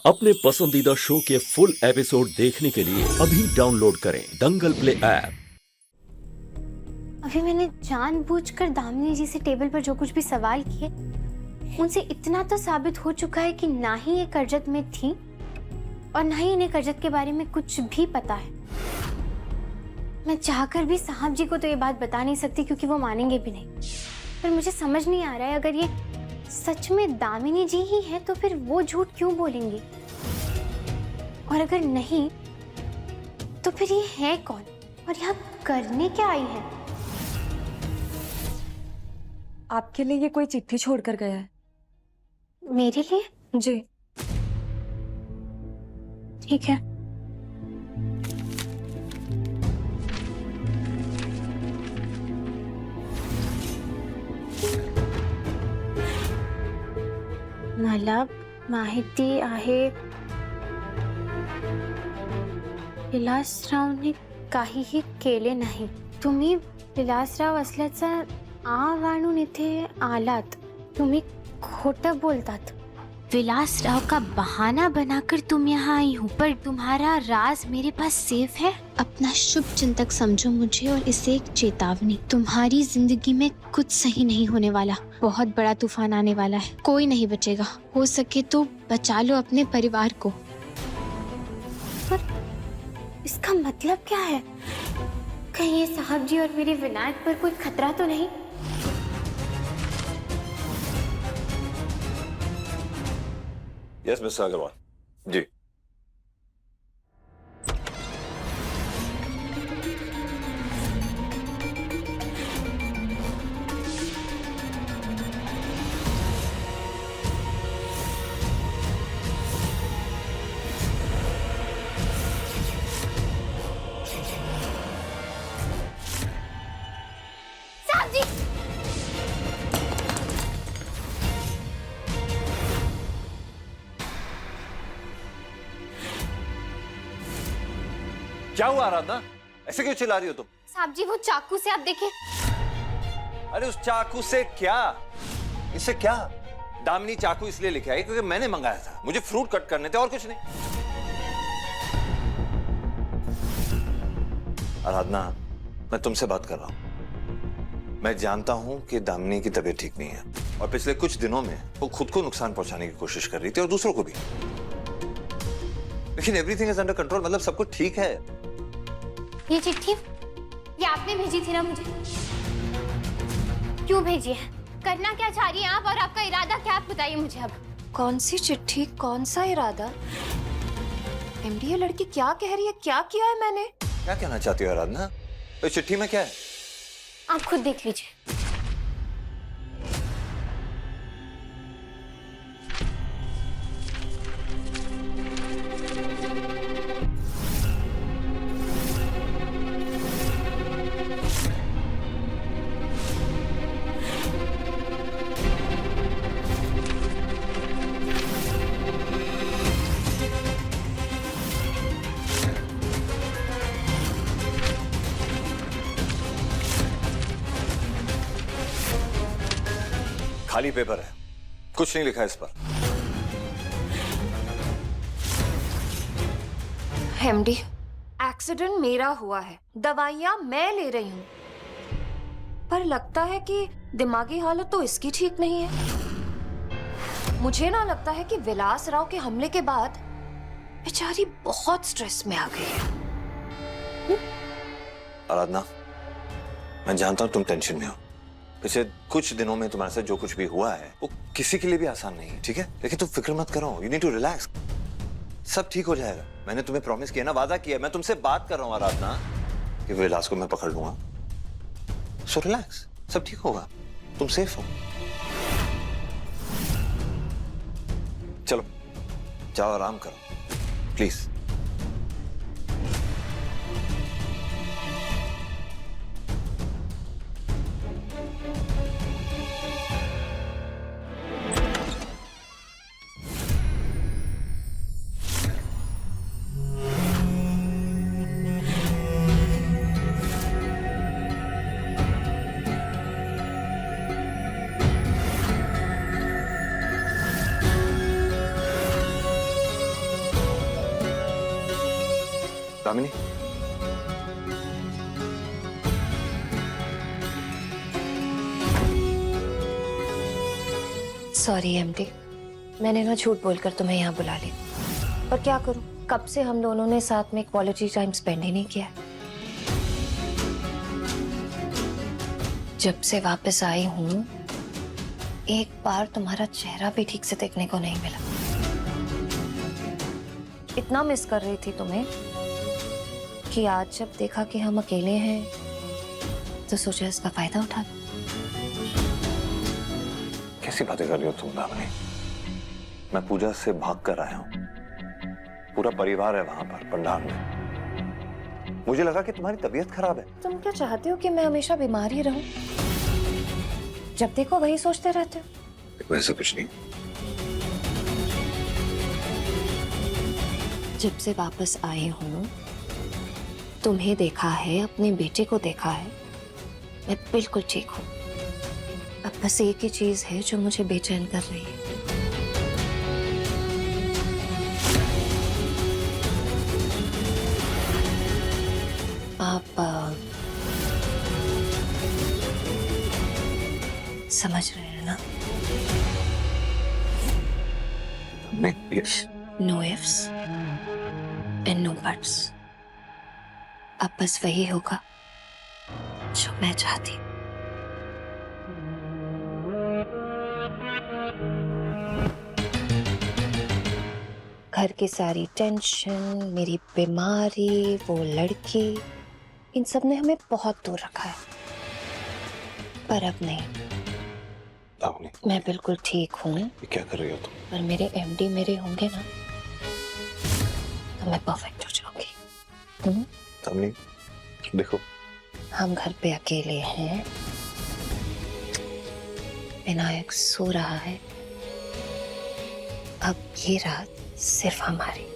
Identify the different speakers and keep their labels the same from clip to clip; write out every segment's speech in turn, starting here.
Speaker 1: अपने पसंदीदा शो के फुल एपिसोड देखने के लिए अभी डाउनलोड करें दंगल प्ले ऐप।
Speaker 2: अभी मैंने जानबूझकर दामिनी जी से टेबल पर जो कुछ भी सवाल किए, उनसे इतना तो साबित हो चुका है कि ना ही ये करजत में थी और ना ही इन्हें करजत के बारे में कुछ भी पता है। मैं चाहकर भी साहब जी को तो ये बात बता नहीं सकती क्योंकि वो मानेंगे भी नहीं। पर मुझे समझ नहीं आ रहा है, अगर ये सच में दामिनी जी ही है तो फिर वो झूठ क्यों बोलेंगी, और अगर नहीं तो फिर ये है कौन और यहाँ करने क्या आई है?
Speaker 3: आपके लिए ये कोई चिट्ठी छोड़कर गया है।
Speaker 2: मेरे लिए?
Speaker 3: जी।
Speaker 2: ठीक है। मला माहिती आहे विलासरावने काहीही केले नाही. तुम्ही विलासराव असल्याचा आव आणून इथे आलात. तुम्ही खोटं बोलतात. विलासराव का बहाना बनाकर तुम यहाँ आई हूँ, पर तुम्हारा राज मेरे पास सेफ है. अपना शुभ चिंतक समझो मुझे और इसे एक चेतावनी. तुम्हारी जिंदगी में कुछ सही नहीं होने वाला. बहुत बड़ा तूफान आने वाला है. कोई नहीं बचेगा. हो सके तो बचा लो अपने परिवार को. पर इसका मतलब क्या है? कहीं ये साहब जी और मेरे विनायक पर कोई खतरा तो नहीं?
Speaker 4: यस मिस्टर अग्रवाल जी।
Speaker 2: साहब जी!
Speaker 4: क्या हुआ आराधना, ऐसे क्यों चिल्ला रही हो तुम?
Speaker 2: साहब जी वो चाकू से आप देखिए.
Speaker 4: अरे उस चाकू से क्या, इससे क्या? दामिनी चाकू इसलिए लेके आई क्योंकि मैंने मंगाया था. मुझे फ्रूट कट करने थे और कुछ नहीं. आराधना, मैं तुमसे बात कर रहा हूं. मैं जानता हूं कि दामिनी की तबीयत ठीक नहीं है और पिछले कुछ दिनों में वो खुद को नुकसान पहुंचाने की कोशिश कर रही थी और दूसरों को भी. लेकिन एवरीथिंग इज अंडर कंट्रोल, मतलब सब कुछ ठीक है.
Speaker 2: ये चिट्ठी ये आपने भेजी थी ना मुझे? क्यों भेजी है? करना क्या चाह रही हैं आप और आपका इरादा क्या, आप बताइए मुझे अब.
Speaker 3: कौन सी चिट्ठी, कौन सा इरादा? एमडी, ये लड़की क्या कह रही है? क्या किया है मैंने?
Speaker 4: क्या कहना चाहती हो आराधना? तो चिट्ठी में क्या है?
Speaker 2: आप खुद देख लीजिए.
Speaker 4: खाली पेपर है, कुछ नहीं लिखा है इस पर.
Speaker 3: एमडी, एक्सीडेंट मेरा हुआ है, दवाइयां मैं ले रही हूँ, पर लगता है कि दिमागी हालत तो इसकी ठीक नहीं है. मुझे ना लगता है कि विलास राव के हमले के बाद बेचारी बहुत स्ट्रेस में आ गई है.
Speaker 4: आराधना, मैं जानता हूं तुम टेंशन में हो. पिछले कुछ दिनों में तुम्हारे साथ जो कुछ भी हुआ है वो किसी के लिए भी आसान नहीं है, ठीक है? लेकिन तुम फिक्र मत करो, यू नीड टू रिलैक्स. सब ठीक हो जाएगा. मैंने तुम्हें प्रॉमिस किया ना, वादा किया. मैं तुमसे बात कर रहा हूँ आराधना कि विलास को मैं पकड़ लूंगा. सो रिलैक्स, सब ठीक होगा. तुम सेफ हो. चलो जाओ, आराम करो प्लीज. दामिनी,
Speaker 3: सॉरी एमडी, मैंने ना झूठ बोलकर तुम्हें यहाँ बुला लिया। पर क्या करूं, कब से हम दोनों ने साथ में क्वालिटी टाइम स्पेंड ही नहीं किया। जब से वापस आई हूं, एक बार तुम्हारा चेहरा भी ठीक से देखने को नहीं मिला। इतना मिस कर रही थी तुम्हें कि आज जब देखा कि हम अकेले हैं तो सोचा इसका फायदा उठा लो।
Speaker 4: कैसी बातें कर रही हो तुम दामिनी? मैं पूजा से भाग कर आया हूँ। पूरा परिवार है वहां पर पंडाल में। मुझे लगा कि तुम्हारी तबीयत खराब है।
Speaker 3: तुम क्या चाहते हो कि मैं हमेशा बीमार ही रहूं? जब देखो वही सोचते रहते हो।
Speaker 4: वैसा कुछ नहीं।
Speaker 3: जब से वापस आई हूं, तुम्हें देखा है, अपने बेटे को देखा है, मैं बिल्कुल ठीक हूं। अब बस एक ही चीज है जो मुझे बेचैन कर रही है। आप समझ रहे हैं ना?
Speaker 4: नहीं, yes.
Speaker 3: No ifs and no buts. अब बस वही होगा जो मैं चाहती। घर की सारी टेंशन, मेरी बीमारी, वो लड़की, इन सब ने हमें बहुत दूर रखा है। पर अब नहीं,
Speaker 4: दामिनी,
Speaker 3: मैं बिल्कुल ठीक हूँ।
Speaker 4: ये क्या कर रही हो तुम?
Speaker 3: पर मेरे एमडी मेरे होंगे ना तो मैं परफेक्ट हो जाऊंगी।
Speaker 4: दामिनी, देखो,
Speaker 3: हम घर पे अकेले हैं, विनायक सो रहा है। अब ये रात सिर्फ हमारी।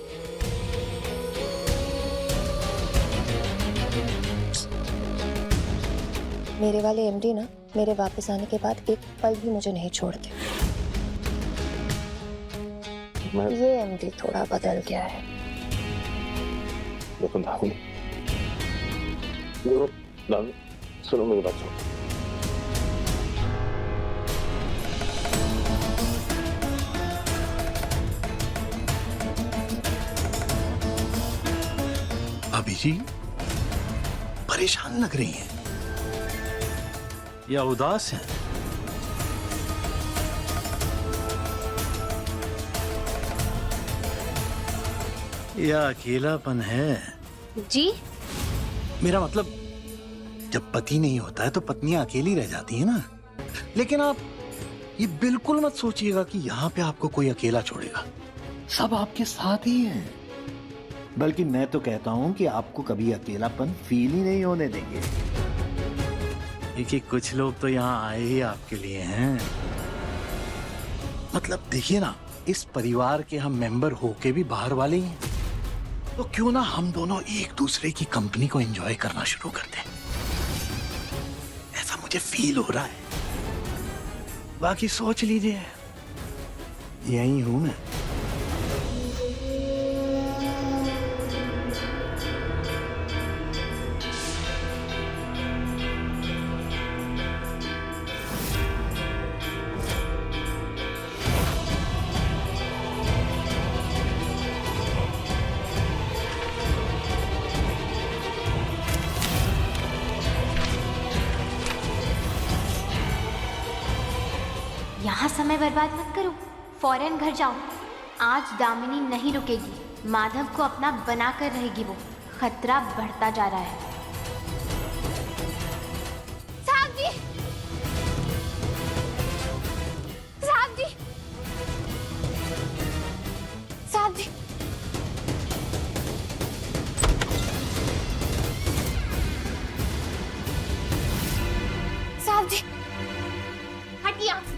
Speaker 3: मेरे वाले एमडी ना मेरे वापस आने के बाद एक पल भी मुझे नहीं छोड़ते। ये एमडी थोड़ा बदल गया है।
Speaker 4: देखो दामिनी, देखो दामिनी, सुनो मेरी बात सुनो।
Speaker 5: भाभी जी परेशान लग रही हैं या उदास हैं? या अकेलापन है?
Speaker 2: जी
Speaker 5: मेरा मतलब, जब पति नहीं होता है तो पत्नियां अकेली रह जाती है ना। लेकिन आप ये बिल्कुल मत सोचिएगा कि यहाँ पे आपको कोई अकेला छोड़ेगा। सब आपके साथ ही हैं। बल्कि मैं तो कहता हूं कि आपको कभी अकेलापन फील ही नहीं होने देंगे। देखिए, कुछ लोग तो यहाँ आए ही आपके लिए हैं। मतलब देखिए ना, इस परिवार के हम मेंबर होके भी बाहर वाले ही हैं। तो क्यों ना हम दोनों एक दूसरे की कंपनी को एंजॉय करना शुरू कर दें। ऐसा मुझे फील हो रहा है। बाकी सोच लीजिए, यही हूं मैं।
Speaker 2: यहाँ समय बर्बाद मत करो, फौरन घर जाओ। आज दामिनी नहीं रुकेगी, माधव को अपना बना कर रहेगी। वो खतरा बढ़ता जा रहा है। साहब जी, साहब जी, साहब जी, साहब जी, हटिए यहाँ से।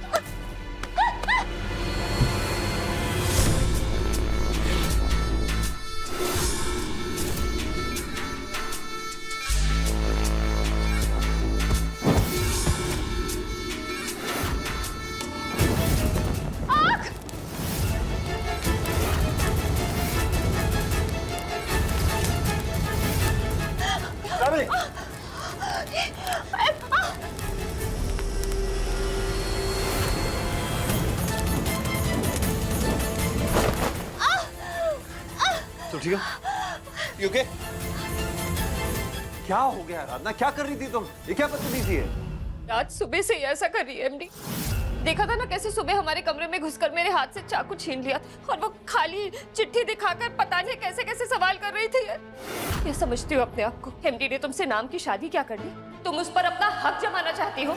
Speaker 4: तो ठीक है? You okay? क्या हो गया आराधना? क्या कर रही थी तुम? ये क्या बदतमीजी है?
Speaker 3: आज सुबह से ही ऐसा कर रही है एमडी। देखा था ना कैसे सुबह हमारे कमरे में घुसकर मेरे हाथ से चाकू छीन लिया और वो खाली चिट्ठी दिखाकर पता नहीं कैसे कैसे सवाल कर रही थी। ये समझती हो अपने आप को? एमडी ने तुमसे नाम की शादी क्या कर दी? तुम उस पर अपना हक जमाना चाहती हो।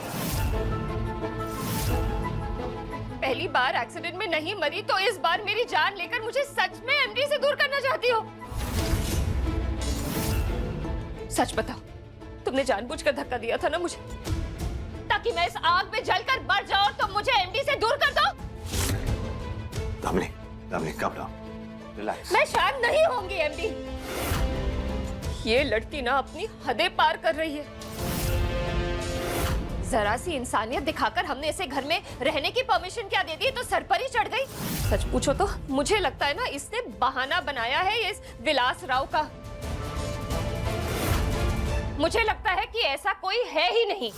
Speaker 3: पहली बार एक्सीडेंट में नहीं मरी तो इस बार मेरी जान लेकर मुझे सच में एमडी से दूर करना चाहती हो। सच बताओ, तुमने जानबूझकर धक्का दिया था ना मुझे, ताकि मैं इस आग में जलकर मर जाऊं और तुम मुझे एमडी से दूर कर दो?
Speaker 4: Damini, Damini, calm down. Relax.
Speaker 3: मैं शायद नहीं होंगी एमडी। ये लड़की ना अपनी हदें पार कर रही है। जरा सी इंसानियत दिखाकर हमने इसे घर में रहने की परमिशन क्या दे दी तो सर पर ही चढ़ गई। सच पूछो तो मुझे लगता है ना इसने बहाना बनाया है इस विलास राव का। मुझे लगता है कि ऐसा कोई है ही नहीं।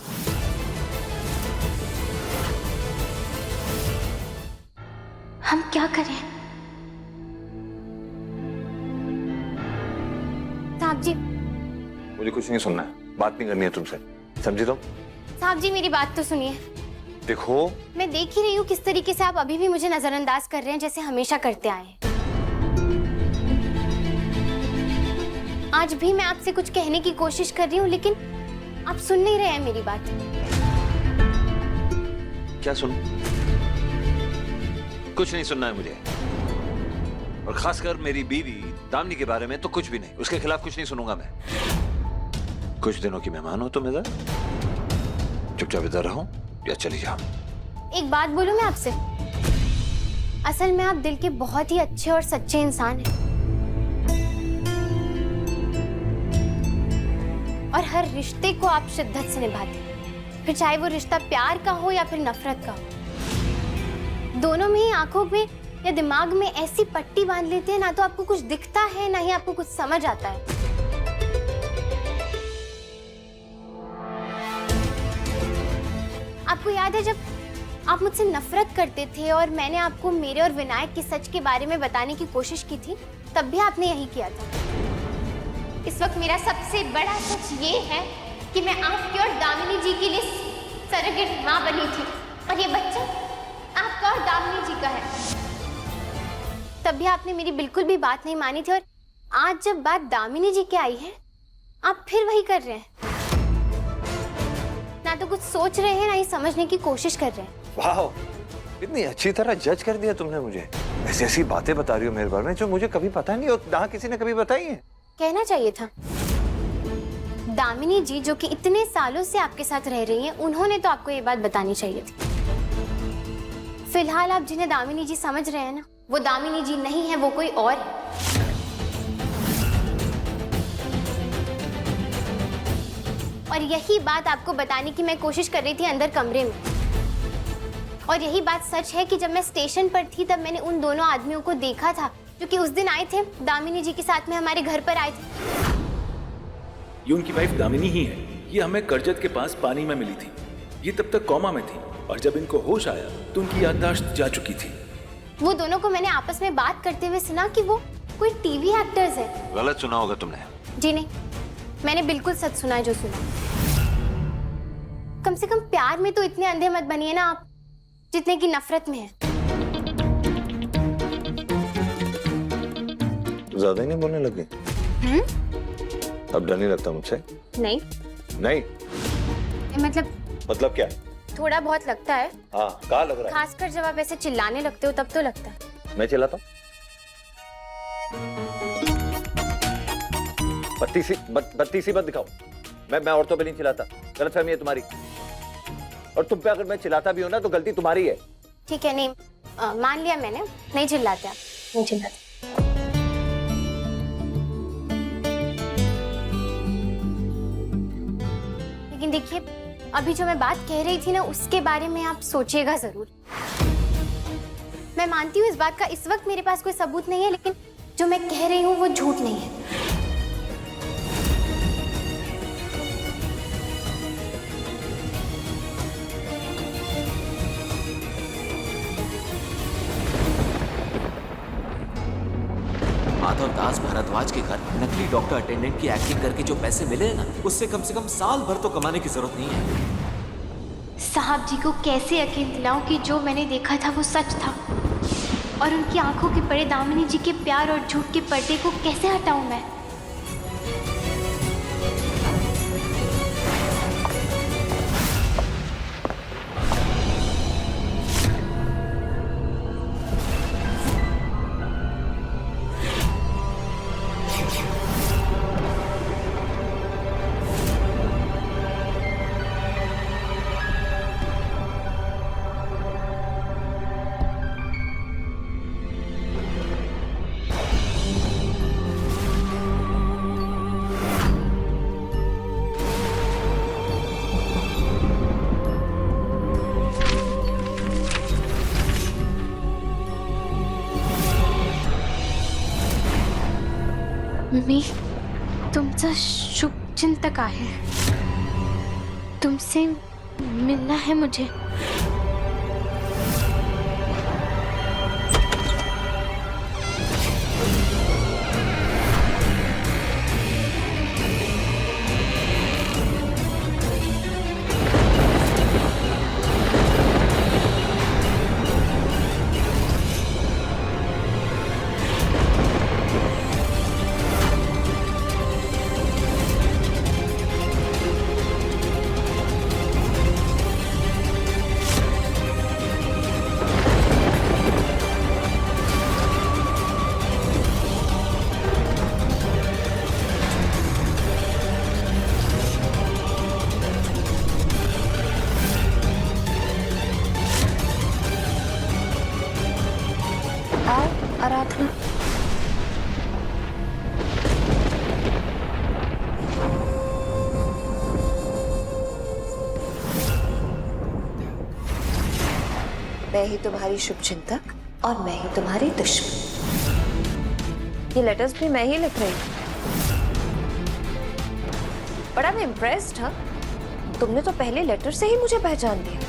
Speaker 2: हम क्या करें? साहब जी,
Speaker 4: मुझे कुछ नहीं सुनना है, बात नहीं करनी है तुमसे, समझी तुम?
Speaker 2: साहब जी मेरी बात तो सुनिए।
Speaker 4: देखो,
Speaker 2: मैं देख ही रही हूँ किस तरीके से आप अभी भी मुझे नजरअंदाज कर रहे हैं, जैसे हमेशा करते आए हैं। आज भी मैं आपसे कुछ कहने की कोशिश कर रही हूँ लेकिन आप सुन नहीं रहे हैं मेरी बात।
Speaker 4: क्या सुनूं? कुछ नहीं सुनना है मुझे, और खासकर मेरी बीवी दामिनी के बारे में तो कुछ भी नहीं। उसके खिलाफ कुछ नहीं सुनूंगा मैं। कुछ दिनों की मेहमान हो तुम इधर, चुपचाप इधर रहो या चली जाओ।
Speaker 2: एक बात बोलूं मैं आपसे, असल में आप दिल के बहुत ही अच्छे और सच्चे इंसान हैं और हर रिश्ते को आप शिद्दत से निभाते हैं, फिर चाहे वो रिश्ता प्यार का हो या फिर नफरत का हो। दोनों में ही आंखों में या दिमाग में ऐसी पट्टी बांध लेते हैं, ना तो आपको कुछ दिखता है ना ही आपको कुछ समझ आता है। आपको याद है जब आप मुझसे नफरत करते थे और मैंने आपको मेरे और विनायक के सच के बारे में बताने की कोशिश की थी, तब भी आपने यही किया था। इस वक्त मेरा सबसे बड़ा सच ये है कि मैं आपकी और दामिनी जी के लिए सरोगेट माँ बनी थी और ये बच्चा आपका और दामिनी जी का है। तब भी आपने मेरी बिल्कुल भी बात नहीं मानी थी और आज जब बात दामिनी जी की आई है, आप फिर वही कर रहे हैं। ना तो कुछ सोच रहे हैं ना ही समझने की कोशिश कर रहे हैं।
Speaker 4: वाह, इतनी अच्छी तरह जज कर दिया तुमने मुझे। ऐसी ऐसी बातें बता रही हो मेरे बारे में जो मुझे कभी पता नहीं और ना किसी ने कभी बताई है।
Speaker 2: कहना चाहिए था। दामिनी जी जो कि इतने सालों से आपके साथ रह रही हैं, उन्होंने तो आपको ये बात बतानी चाहिए थी। फिलहाल आप जिन्हें दामिनी जी समझ रहे हैं ना, वो दामिनी जी नहीं है, वो कोई और है। और यही बात आपको बताने की मैं कोशिश कर रही थी अंदर कमरे में। और यही बात सच है कि जब मैं स्टेशन पर थी तब मैंने उन दोनों आदमियों को देखा था जो कि उस दिन आए थे, दामिनी जी के साथ में हमारे घर पर आए थे।
Speaker 6: ये उनकी वाइफ दामिनी ही है। ये हमें करजत के पास पानी में मिली थी। ये तब तक कोमा में थी और जब इनको होश आया तो उनकी याददाश्त जा चुकी थी।
Speaker 2: वो दोनों को मैंने आपस में बात करते हुए सुना कि वो कोई टीवी एक्टर्स है।
Speaker 4: गलत सुना होगा तुमने।
Speaker 2: जी नहीं, मैंने बिल्कुल सच सुना है जो सुना। कम से कम प्यार में तो इतने अंधे मत बनिए ना आप, जितने की नफरत में है।
Speaker 4: ज्यादा ही नहीं बोलने लगे। अब डर नहीं लगता मुझसे?
Speaker 2: नहीं
Speaker 4: नहीं मतलब क्या?
Speaker 2: थोड़ा बहुत लगता है।
Speaker 4: हाँ, कहाँ लग रहा है?
Speaker 2: खासकर जब आप ऐसे चिल्लाने लगते हो तब तो लगता है।
Speaker 4: मैं चिल्लाता हूँ? बत्ती सी मत दिखाओ। मैं औरतों पे नहीं चिल्लाता, गलतफहमी है तुम्हारी। और तुम पे अगर मैं चिल्लाता भी हूँ ना तो गलती तुम्हारी है।
Speaker 2: ठीक है, नहीं मान लिया मैंने, नहीं चिल्लाते आप, नहीं चिल्लाते। लेकिन देखिए, अभी जो मैं बात कह रही थी ना, उसके बारे में आप सोचिएगा जरूर। मैं मानती हूँ इस बात का इस वक्त मेरे पास कोई सबूत नहीं है, लेकिन जो मैं कह रही हूँ वो झूठ नहीं है।
Speaker 7: माधव दास भारद्वाज के घर नकली डॉक्टर अटेंडेंट की एक्टिंग करके जो पैसे मिले हैं ना, उससे कम से कम साल भर तो कमाने की जरूरत नहीं है।
Speaker 2: साहब जी को कैसे यकीन दिलाऊं कि जो मैंने देखा था वो सच था, और उनकी आंखों के पड़े दामिनी जी के प्यार और झूठ के पर्दे को कैसे हटाऊं मैं? मी तुमचा शुभचिंतक आहे, तुमसे मिलना है मुझे।
Speaker 3: आराधना, मैं ही तुम्हारी शुभचिंतक और मैं ही तुम्हारी दुश्मन। ये लेटर्स भी मैं ही लिख रही हूँ। बड़ा मैं इम्प्रेस्ड था, तुमने तो पहले लेटर से ही मुझे पहचान लिया,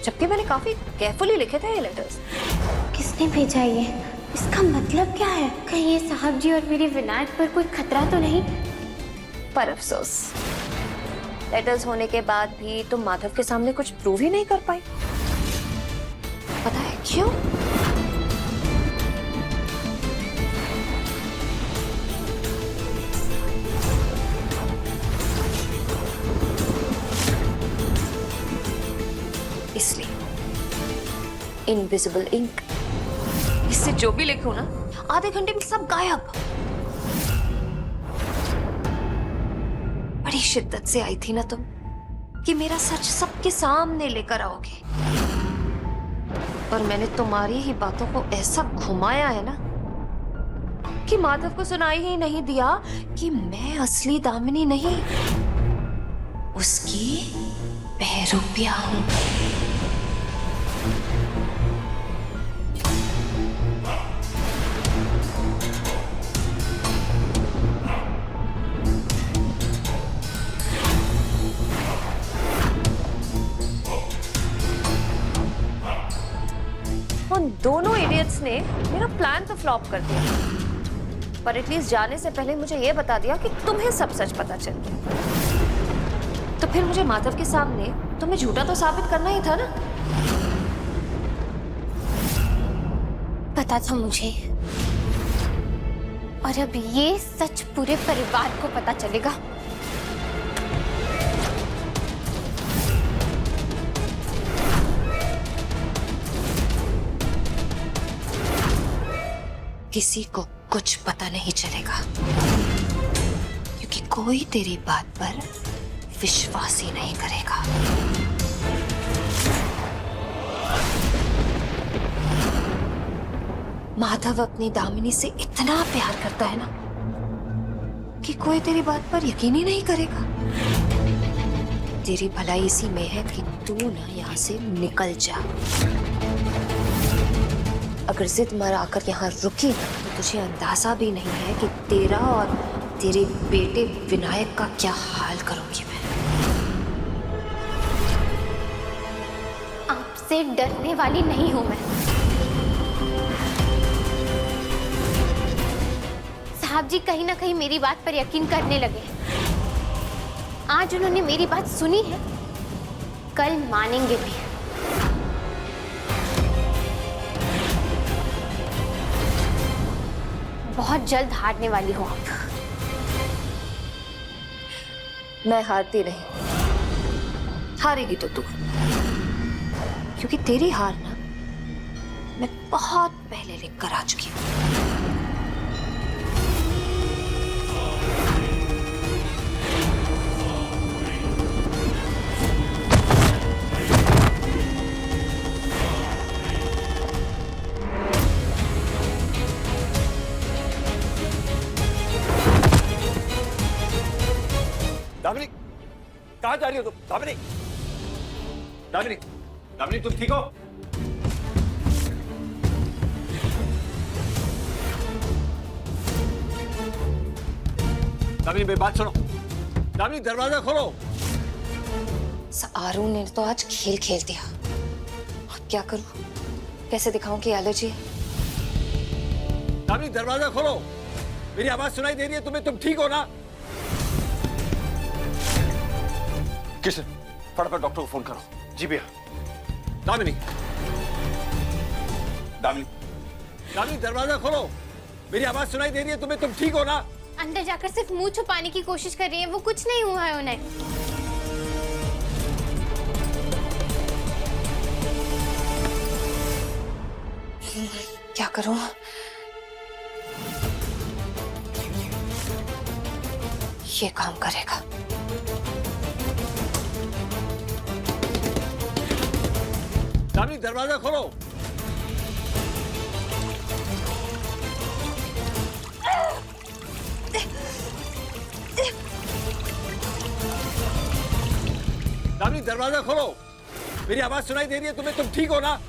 Speaker 3: जबकि मैंने काफी केयरफुली लिखे थे ये लेटर्स।
Speaker 2: किसने भेजा ये? इसका मतलब क्या है? कहीं ये साहब जी और मेरे विनायक पर कोई खतरा तो नहीं?
Speaker 3: पर अफसोस, लेटर्स होने के बाद भी तुम माधव के सामने कुछ प्रूव ही नहीं कर पाई। पता है क्यों? इसलिए इनविजिबल इंक, इससे जो भी लिखूं ना, आधे घंटे में सब गायब। बड़ी शिद्दत से आई थी ना तुम कि मेरा सच सबके सामने लेकर आओगे, और मैंने तुम्हारी ही बातों को ऐसा घुमाया है ना कि माधव को सुनाई ही नहीं दिया कि मैं असली दामिनी नहीं, उसकी बहरूपिया हूं। उन दोनों इडियट्स ने मेरा प्लान तो फ्लॉप कर दिया, पर एटलीस्ट जाने से पहले मुझे यह बता दिया कि तुम्हें सब सच पता चल गया। तो फिर मुझे माधव के सामने तुम्हें झूठा तो साबित करना ही था ना।
Speaker 2: पता था मुझे, और अब ये सच पूरे परिवार को पता चलेगा।
Speaker 3: किसी को कुछ पता नहीं चलेगा, क्योंकि कोई तेरी बात पर विश्वास ही नहीं करेगा। माधव अपनी दामिनी से इतना प्यार करता है ना कि कोई तेरी बात पर यकीन ही नहीं करेगा। तेरी भलाई इसी में है कि तू ना यहाँ से निकल जा। अगर जिद मराकर यहाँ रुकी ना, तो तुझे अंदाजा भी नहीं है कि तेरा और तेरे बेटे विनायक का क्या हाल करूंगी मैं।
Speaker 2: आपसे डरने वाली नहीं हूं मैं। साहब जी कहीं ना कहीं मेरी बात पर यकीन करने लगे हैं। आज उन्होंने मेरी बात सुनी है, कल मानेंगे भी। बहुत जल्द हारने वाली हूं आप।
Speaker 3: मैं हारती नहीं, हारेगी तो तू, क्योंकि तेरी हार ना मैं बहुत पहले लिख कर आ चुकी हूं।
Speaker 4: दामिनी, कहाँ जा रही हो तुम? दामिनी, दामिनी, दामिनी तुम ठीक हो? दामिनी मेरी बात सुनो। दामिनी दरवाजा खोलो।
Speaker 3: आरू ने तो आज खेल खेल दिया। अब क्या करूं? कैसे दिखाऊं कि एलर्जी है?
Speaker 4: दामिनी दरवाजा खोलो। मेरी आवाज सुनाई दे रही है तुम्हें? तुम ठीक हो ना? किशन, फटाफट डॉक्टर को फोन करो। जी भैया। दामिनी, दामिनी, दामिनी दरवाजा खोलो। मेरी आवाज सुनाई दे रही है तुम्हें? तुम ठीक हो ना?
Speaker 2: अंदर जाकर सिर्फ मुंह छुपाने की कोशिश कर रही है, वो कुछ नहीं हुआ है उन्हें।
Speaker 3: क्या करूं? ये काम करेगा।
Speaker 4: दामिनी दरवाजा खोलो। दामिनी दरवाजा खोलो। मेरी आवाज सुनाई दे रही है तुम्हें? तुम ठीक हो ना?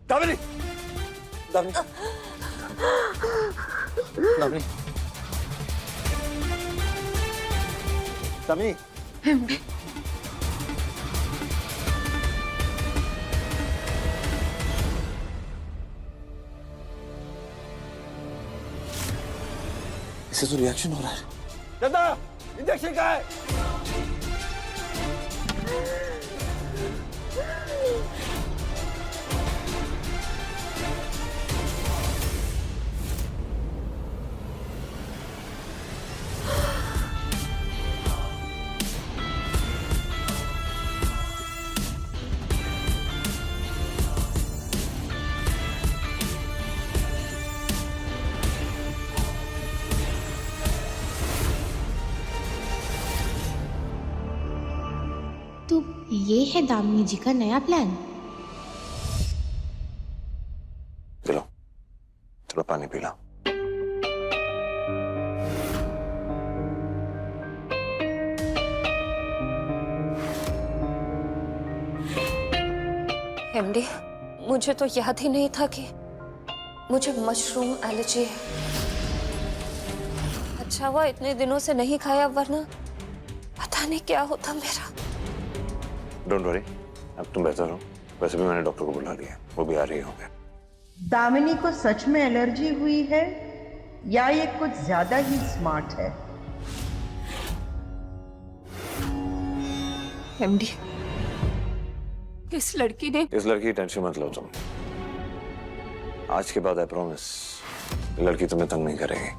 Speaker 4: दामिनी, दामिनी, दामिनी, दामिनी, इसे तो रिएक्शन हो रहा है। दादा, इंजेक्शन कहाँ है?
Speaker 8: तो ये है दामिनी जी का नया प्लान।
Speaker 4: चलो, थोड़ा पानी पी लो।
Speaker 3: एमडी, मुझे तो याद ही नहीं था कि मुझे मशरूम एलर्जी है। अच्छा हुआ इतने दिनों से नहीं खाया, वरना पता नहीं क्या होता मेरा।
Speaker 4: डोंट वरी, अब तुम बेहतर हो। वैसे भी मैंने डॉक्टर को बुला लिया, वो भी आ रही होंगे।
Speaker 9: दामिनी को सच में एलर्जी हुई है या ये कुछ ज्यादा ही स्मार्ट है?
Speaker 3: एमडी, इस लड़की ने
Speaker 4: इस लड़की की टेंशन मत लो तुम। आज के बाद आई प्रॉमिस लड़की तुम्हें तंग नहीं करेगी।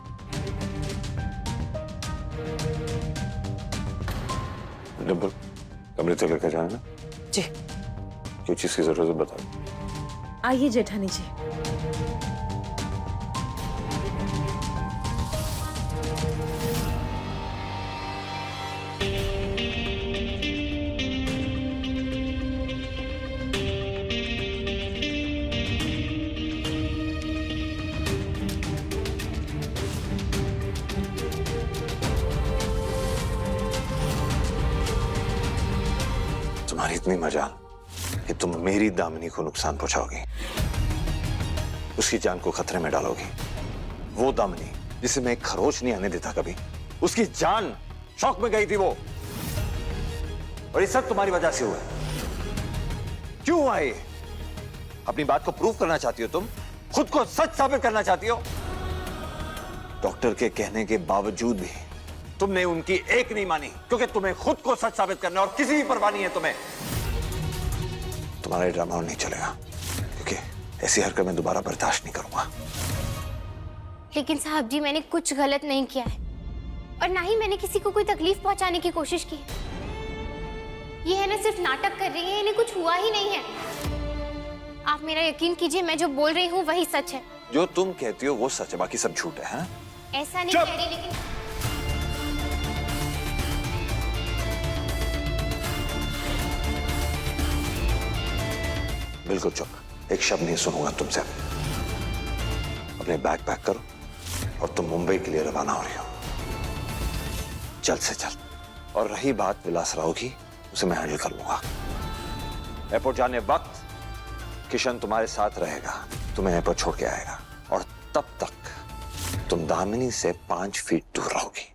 Speaker 4: डिम्पल, कमरे तक लेकर जाना ना?
Speaker 10: जी।
Speaker 4: कोई चीज की जरूरत है बताओ।
Speaker 10: आइए जेठानी जी।
Speaker 4: तुम्हारी इतनी मजाल कि तुम मेरी दामिनी को नुकसान पहुंचाओगी, उसकी जान को खतरे में डालोगी। वो दामिनी जिसे मैं एक खरोच नहीं आने देता कभी, उसकी जान शौक में गई थी वो, और ये सब तुम्हारी वजह से हुआ है। क्यों हुआ ये? अपनी बात को प्रूव करना चाहती हो तुम? खुद को सच साबित करना चाहती हो? डॉक्टर के कहने के बावजूद भी तुमने उनकी एक नहीं मानी, क्योंकि तुम्हें खुद को सच साबित करना और किसी भी परवाह नहीं है तुम्हें। तुम्हारा ड्रामा और नहीं चलेगा, क्योंकि ऐसी हरकत मैं दोबारा बर्दाश्त नहीं करूंगा।
Speaker 2: लेकिन साहब जी, मैंने कुछ गलत नहीं किया है और ना ही मैंने किसी को कोई तकलीफ पहुंचाने की कोशिश की। ये है ना सिर्फ नाटक कर रही है, इन्हें कुछ हुआ ही नहीं है। आप मेरा यकीन कीजिए, मैं जो बोल रही हूँ वही सच है।
Speaker 4: जो तुम कहती हो वो सच है, बाकी सब झूठ है?
Speaker 2: ऐसा नहीं कह रही, लेकिन
Speaker 4: बिल्कुल चुप, एक शब्द नहीं सुनूंगा तुमसे। अपने बैग पैक करो और तुम मुंबई के लिए रवाना हो रही हो, जल्द से जल्द। और रही बात विलास राव की, उसे मैं हैंडल कर लूंगा। एयरपोर्ट जाने वक्त किशन तुम्हारे साथ रहेगा, तुम्हें एयरपोर्ट छोड़ के आएगा, और तब तक तुम दामिनी से 5 फीट दूर रहोगी।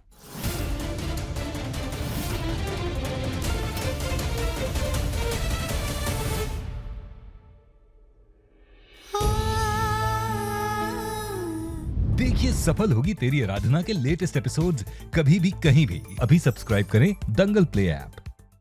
Speaker 11: देखिए सफल होगी तेरी आराधना के लेटेस्ट एपिसोड्स कभी भी कहीं भी। अभी सब्सक्राइब करें दंगल प्ले ऐप।